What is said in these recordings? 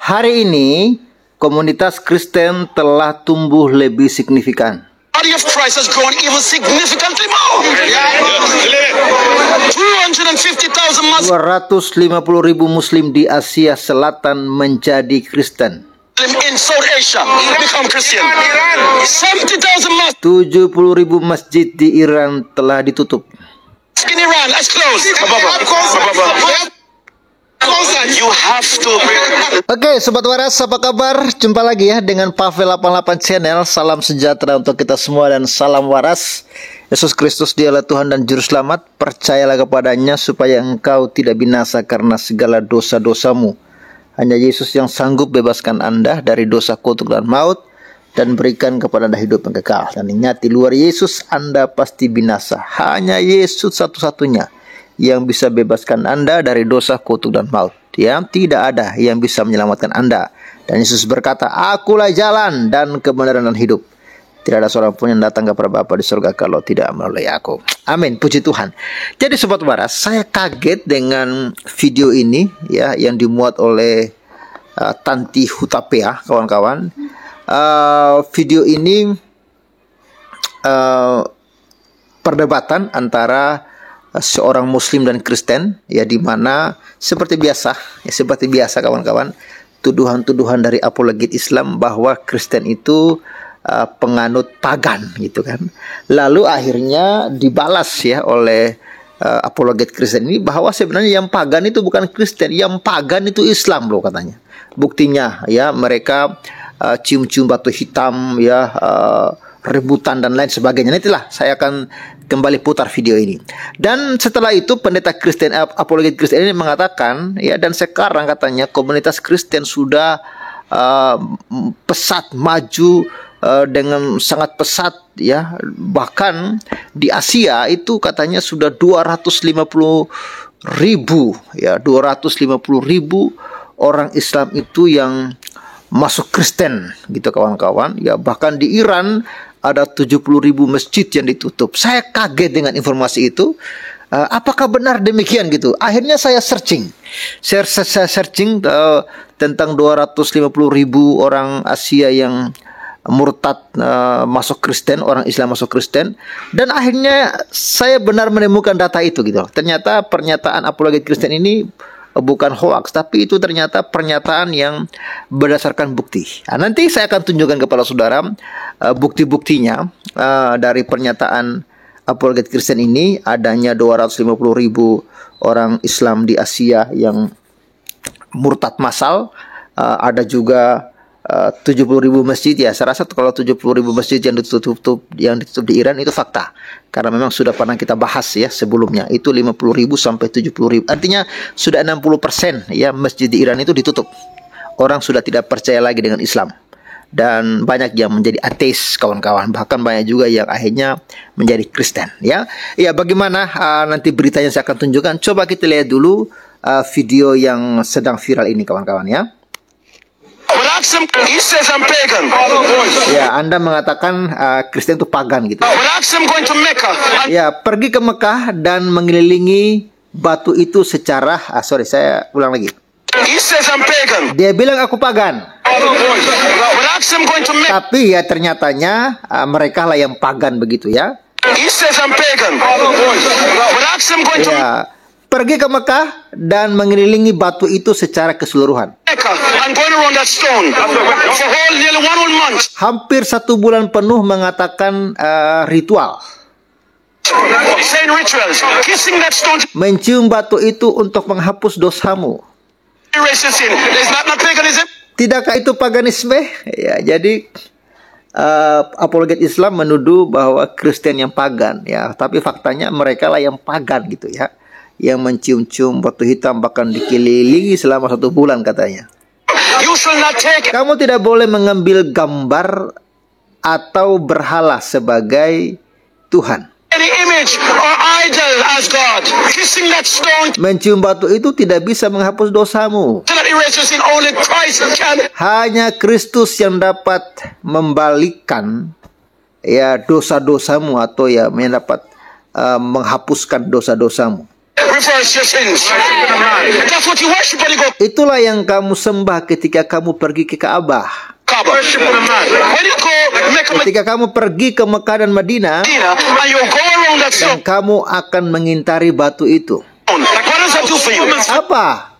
Hari ini komunitas Kristen telah tumbuh lebih signifikan. 250.000 Muslim di Asia Selatan menjadi Kristen. 70.000 masjid di Iran telah ditutup. Oke, Sobat Waras, apa kabar? Jumpa lagi ya dengan Pavel 88 Channel. Salam sejahtera untuk kita semua dan salam waras. Yesus Kristus dialah Tuhan dan Juru Selamat. Percayalah kepadanya supaya engkau tidak binasa karena segala dosa-dosamu. Hanya Yesus yang sanggup bebaskan Anda dari dosa, kutuk dan maut, dan berikan kepada Anda hidup yang kekal. Dan ingat, di luar Yesus Anda pasti binasa. Hanya Yesus satu-satunya yang bisa bebaskan Anda dari dosa, kutuk dan maut. Ya, tidak ada yang bisa menyelamatkan Anda. Dan Yesus berkata, "Akulah jalan dan kebenaran dan hidup. Tidak ada seorang pun yang datang kepada Bapa di surga kalau tidak melalui aku." Amin, puji Tuhan. Jadi Sobat Waras, saya kaget dengan video ini ya yang dimuat oleh Tanti Hutapea, kawan-kawan. Video ini perdebatan antara seorang Muslim dan Kristen, ya, di mana seperti biasa kawan-kawan, tuduhan-tuduhan dari apologet Islam bahwa Kristen itu penganut pagan gitu kan. Lalu akhirnya dibalas ya oleh apologet Kristen ini bahwa sebenarnya yang pagan itu bukan Kristen, yang pagan itu Islam loh katanya. Buktinya ya mereka cium-cium batu hitam ya, rebutan dan lain sebagainya. Itulah saya akan kembali putar video ini. Dan setelah itu pendeta Kristen, apologet Kristen ini mengatakan ya, dan sekarang katanya komunitas Kristen sudah pesat maju dengan sangat pesat ya, bahkan di Asia itu katanya sudah 250.000 ya, 250.000 orang Islam itu yang masuk Kristen gitu kawan-kawan ya. Bahkan di Iran ada 70.000 masjid yang ditutup. Saya kaget dengan informasi itu. Apakah benar demikian gitu? Akhirnya saya searching tentang 250.000 orang Asia yang murtad masuk Kristen, orang Islam masuk Kristen, dan akhirnya saya benar menemukan data itu gitu. Ternyata pernyataan apologet Kristen ini bukan hoax, tapi itu ternyata pernyataan yang berdasarkan bukti. Nah, nanti saya akan tunjukkan kepada saudara bukti-buktinya dari pernyataan apologet Kristen ini, adanya 250.000 orang Islam di Asia yang murtad massal. Ada juga 70.000 masjid ya. Saya rasa kalau 70.000 masjid yang ditutup di Iran itu fakta, karena memang sudah pernah kita bahas ya sebelumnya. Itu 50.000 sampai 70.000. Artinya sudah 60% ya masjid di Iran itu ditutup. Orang sudah tidak percaya lagi dengan Islam. Dan banyak yang menjadi ateis kawan-kawan. Bahkan banyak juga yang akhirnya menjadi Kristen ya. Ya, bagaimana nanti beritanya saya akan tunjukkan. Coba kita lihat dulu video yang sedang viral ini kawan-kawan ya. Ya, Anda mengatakan Kristen itu pagan gitu. Ya, pergi ke Mekah dan mengelilingi batu itu secara saya ulang lagi. Dia bilang aku pagan. Tapi ya ternyatanya mereka lah yang pagan begitu ya. Ya, pergi ke Mekah dan mengelilingi batu itu secara keseluruhan. Hampir 1 bulan penuh mengatakan ritual. Mencium batu itu untuk menghapus dosamu. Tidakkah itu paganisme? Ya, jadi apologet Islam menuduh bahwa Kristen yang pagan ya, tapi faktanya mereka lah yang pagan gitu ya, yang mencium-cium batu hitam bahkan dikelilingi selama 1 bulan katanya. Kamu tidak boleh mengambil gambar atau berhala sebagai Tuhan. Mencium batu itu tidak bisa menghapus dosamu. Hanya Kristus yang dapat membalikkan ya dosa-dosamu, atau ya yang dapat menghapuskan dosa-dosamu. Reverse your sins. That's what you worship when you go Itulah yang kamu sembah ketika kamu pergi ke Ka'bah. Kaaba. When you go Mecca, Ketika kamu pergi ke Mekah dan Madinah, Medina, and you go around that dan stone, kamu akan mengintari batu itu. like what does that do for you? Apa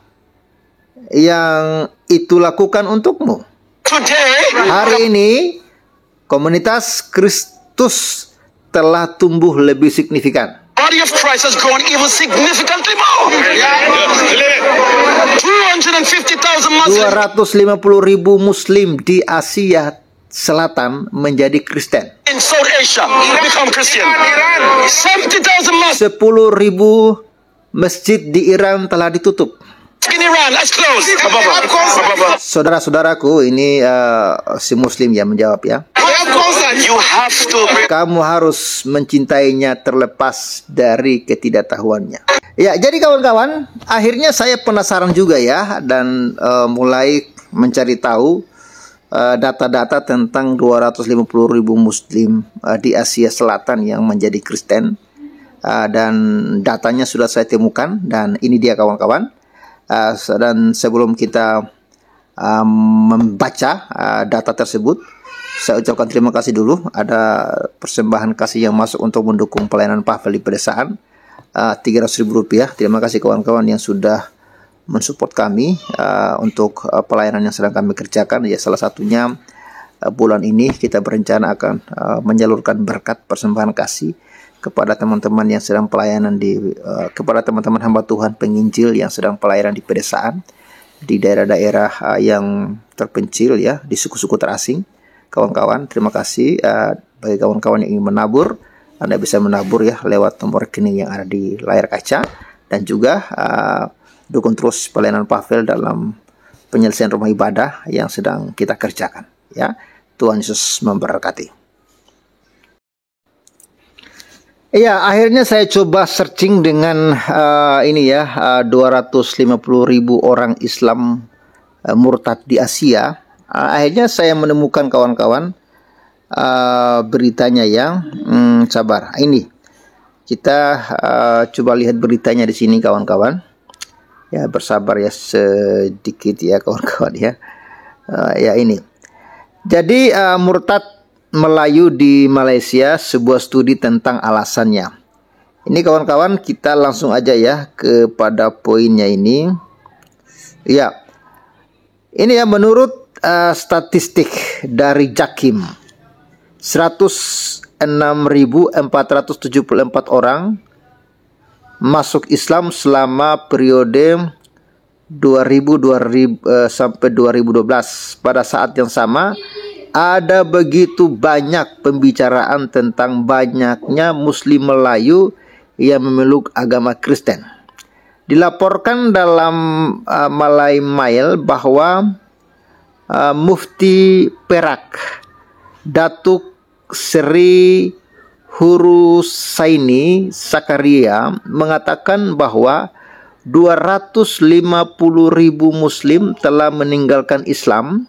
yang itu lakukan untukmu? Today, Hari ini, komunitas Kristus telah tumbuh lebih signifikan. body of Christ has grown even significantly more. 250,000 Muslims 250.000 Muslim di Asia Selatan menjadi Kristen. in South Asia become Christian. 70,000 Muslims 10.000 masjid di Iran telah ditutup. in Iran. Let's close. Saudara-saudaraku, ini si Muslim yang menjawab ya. You have to. Kamu harus mencintainya terlepas dari ketidaktahuannya. Ya, jadi kawan-kawan, akhirnya saya penasaran juga ya, dan mulai mencari tahu data-data tentang 250.000 Muslim di Asia Selatan yang menjadi Kristen. Dan datanya sudah saya temukan, dan ini dia kawan-kawan. Dan sebelum kita membaca data tersebut, saya ucapkan terima kasih dulu. Ada persembahan kasih yang masuk untuk mendukung pelayanan Pavel di pedesaan, Rp300.000. Terima kasih kawan-kawan yang sudah mensupport kami untuk pelayanan yang sedang kami kerjakan. Ya, salah satunya bulan ini kita berencana akan menyalurkan berkat persembahan kasih kepada teman-teman yang sedang pelayanan kepada teman-teman hamba Tuhan penginjil yang sedang pelayanan di pedesaan, di daerah-daerah yang terpencil ya, di suku-suku terasing. Kawan-kawan, terima kasih. Bagi kawan-kawan yang ingin menabur, Anda bisa menabur ya lewat nomor rekening yang ada di layar kaca, dan juga dukung terus pelayanan Pavel dalam penyelesaian rumah ibadah yang sedang kita kerjakan ya. Tuhan Yesus memberkati. Iya, akhirnya saya coba searching dengan 250.000 orang Islam murtad di Asia. Akhirnya saya menemukan kawan-kawan beritanya yang sabar. Ini kita coba lihat beritanya di sini kawan-kawan. Ya, bersabar ya sedikit ya kawan-kawan ya. Ya ini. Jadi murtad Melayu di Malaysia, sebuah studi tentang alasannya. Ini kawan-kawan, kita langsung aja ya kepada poinnya ini. Ya. Ini ya, menurut statistik dari Jakim, 106.474 orang masuk Islam selama periode 2000 sampai 2012. Pada saat yang sama, ada begitu banyak pembicaraan tentang banyaknya Muslim Melayu yang memeluk agama Kristen. Dilaporkan dalam Malay Mail bahwa Mufti Perak, Datuk Seri Hurusaini Sakaria mengatakan bahwa 250.000 Muslim telah meninggalkan Islam,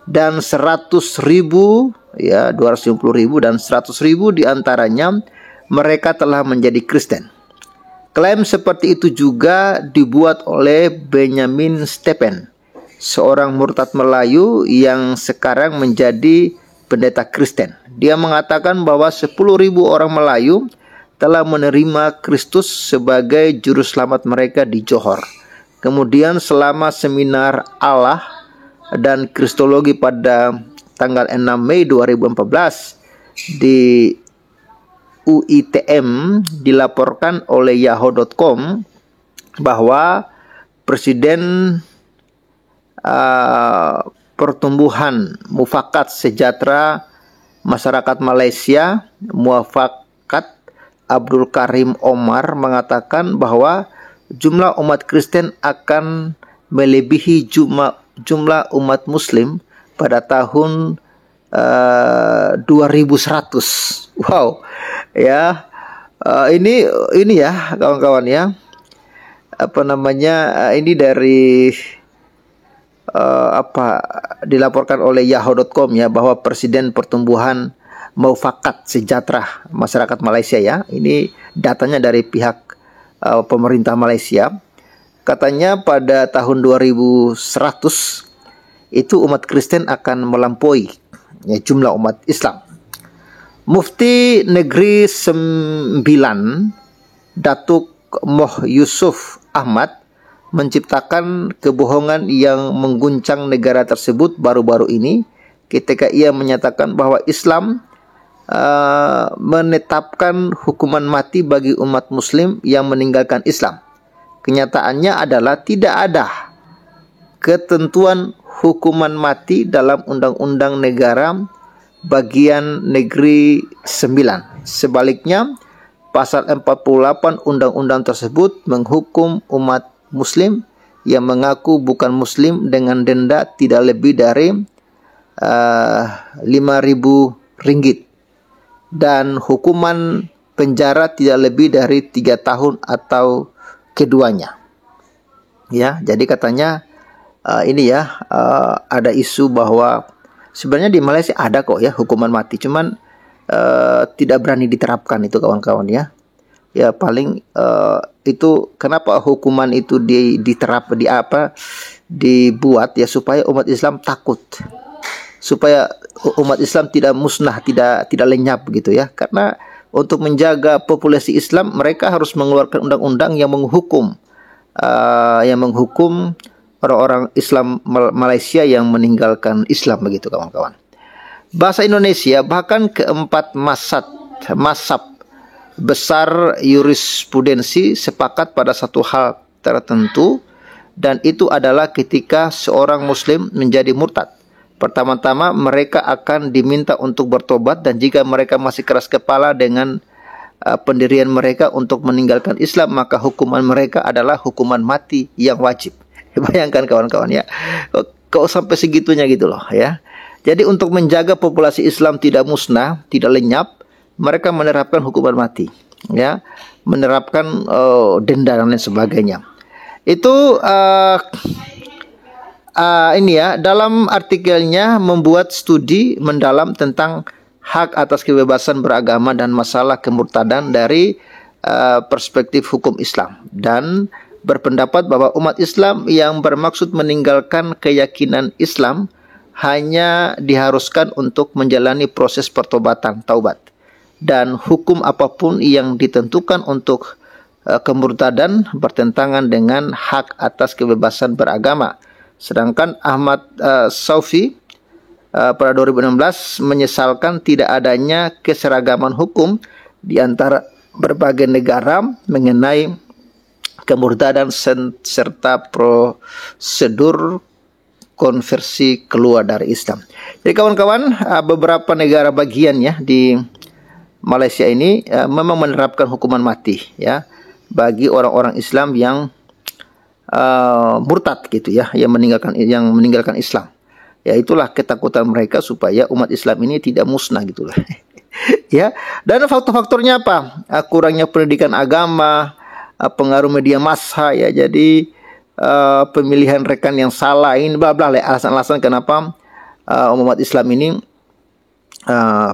dan 250.000 dan 100.000 diantaranya mereka telah menjadi Kristen. Klaim seperti itu juga dibuat oleh Benjamin Stephen, seorang murtad Melayu yang sekarang menjadi pendeta Kristen. Dia mengatakan bahwa 10.000 orang Melayu telah menerima Kristus sebagai juru selamat mereka di Johor. Kemudian selama seminar Allah dan Kristologi pada tanggal 6 Mei 2014 di UITM, dilaporkan oleh yahoo.com bahwa Presiden Pertumbuhan Mufakat Sejahtera Masyarakat Malaysia, Mufakat Abdul Karim Omar, mengatakan bahwa jumlah umat Kristen akan melebihi jumlah umat Muslim pada tahun 2100. Wow, ya, ini ya kawan-kawan ya, ini dari dilaporkan oleh yahoo.com ya, bahwa Presiden Pertumbuhan Mufakat Sejahtera Masyarakat Malaysia ya, ini datanya dari pihak pemerintah Malaysia. Katanya pada tahun 2100 itu umat Kristen akan melampaui ya, jumlah umat Islam. Mufti Negeri Sembilan Datuk Moh Yusuf Ahmad menciptakan kebohongan yang mengguncang negara tersebut baru-baru ini ketika ia menyatakan bahwa Islam menetapkan hukuman mati bagi umat Muslim yang meninggalkan Islam. Kenyataannya adalah tidak ada ketentuan hukuman mati dalam Undang-Undang Negara Bagian Negeri 9. Sebaliknya, pasal 48 undang-undang tersebut menghukum umat Muslim yang mengaku bukan Muslim dengan denda tidak lebih dari 5.000 ringgit dan hukuman penjara tidak lebih dari 3 tahun atau keduanya. Ya, jadi katanya ada isu bahwa sebenarnya di Malaysia ada kok ya hukuman mati, cuman tidak berani diterapkan itu kawan-kawan ya. Ya paling itu kenapa hukuman itu dibuat ya supaya umat Islam takut, supaya umat Islam tidak musnah, tidak lenyap gitu ya. Karena untuk menjaga populasi Islam mereka harus mengeluarkan undang-undang yang menghukum orang-orang Islam Malaysia yang meninggalkan Islam begitu kawan-kawan. Bahasa Indonesia bahkan keempat mazhab besar jurisprudensi sepakat pada satu hal tertentu, dan itu adalah ketika seorang Muslim menjadi murtad. Pertama-tama mereka akan diminta untuk bertobat, dan jika mereka masih keras kepala dengan pendirian mereka untuk meninggalkan Islam, maka hukuman mereka adalah hukuman mati yang wajib. Bayangkan kawan-kawan ya, kok sampai segitunya gitu loh ya. Jadi untuk menjaga populasi Islam tidak musnah, tidak lenyap, mereka menerapkan hukuman mati, ya, menerapkan denda dan lain sebagainya. Itu ini ya, dalam artikelnya membuat studi mendalam tentang hak atas kebebasan beragama dan masalah kemurtadan dari perspektif hukum Islam, dan berpendapat bahwa umat Islam yang bermaksud meninggalkan keyakinan Islam hanya diharuskan untuk menjalani proses pertobatan, taubat, dan hukum apapun yang ditentukan untuk kemurtadan bertentangan dengan hak atas kebebasan beragama. Sedangkan Ahmad Saufi pada 2016 menyesalkan tidak adanya keseragaman hukum di antara berbagai negara mengenai kemurtadan serta prosedur konversi keluar dari Islam. Jadi kawan-kawan, beberapa negara bagian ya di Malaysia ini memang menerapkan hukuman mati ya bagi orang-orang Islam yang murtad gitu ya, yang meninggalkan Islam. Ya itulah ketakutan mereka supaya umat Islam ini tidak musnah gitulah. Ya, dan faktor-faktornya apa? Kurangnya pendidikan agama, pengaruh media massa ya. Jadi pemilihan rekan yang salah, ini bla bla, alasan-alasan kenapa umat Islam ini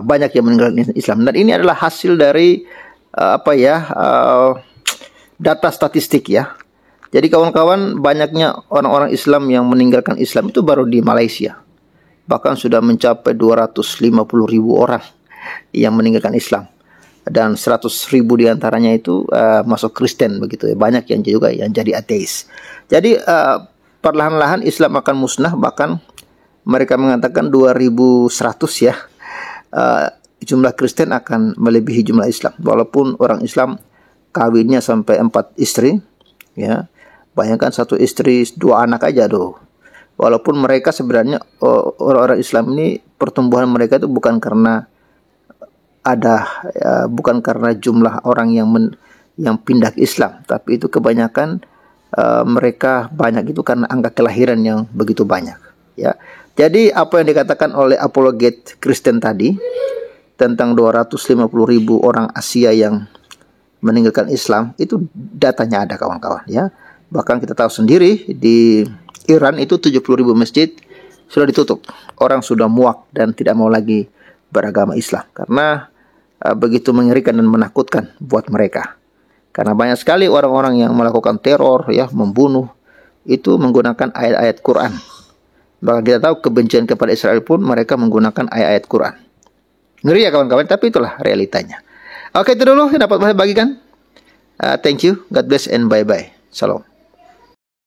banyak yang meninggalkan Islam. Dan ini adalah hasil dari data statistik ya. Jadi kawan-kawan, banyaknya orang-orang Islam yang meninggalkan Islam itu baru di Malaysia. Bahkan sudah mencapai 250.000 orang yang meninggalkan Islam. Dan 100.000 diantaranya itu masuk Kristen begitu ya. Banyak yang juga yang jadi ateis. Jadi perlahan-lahan Islam akan musnah, bahkan mereka mengatakan 2100 ya. Jumlah Kristen akan melebihi jumlah Islam. Walaupun orang Islam kawinnya sampai 4 istri ya. Bayangkan 1 istri 2 anak aja tuh. Walaupun mereka sebenarnya orang-orang Islam ini pertumbuhan mereka itu bukan karena bukan karena jumlah orang yang pindah ke Islam, tapi itu kebanyakan mereka banyak itu karena angka kelahiran yang begitu banyak ya. Jadi apa yang dikatakan oleh apologet Kristen tadi tentang 250.000 orang Asia yang meninggalkan Islam, itu datanya ada kawan-kawan ya. Bahkan kita tahu sendiri di Iran itu 70.000 masjid sudah ditutup. Orang sudah muak dan tidak mau lagi beragama Islam karena begitu mengerikan dan menakutkan buat mereka. Karena banyak sekali orang-orang yang melakukan teror, ya, membunuh, itu menggunakan ayat-ayat Quran. Bahkan kita tahu kebencian kepada Israel pun mereka menggunakan ayat-ayat Quran. Ngeri ya kawan-kawan, tapi itulah realitanya. Oke, itu dulu yang dapat saya bagikan. Thank you, God bless and bye-bye. Salam.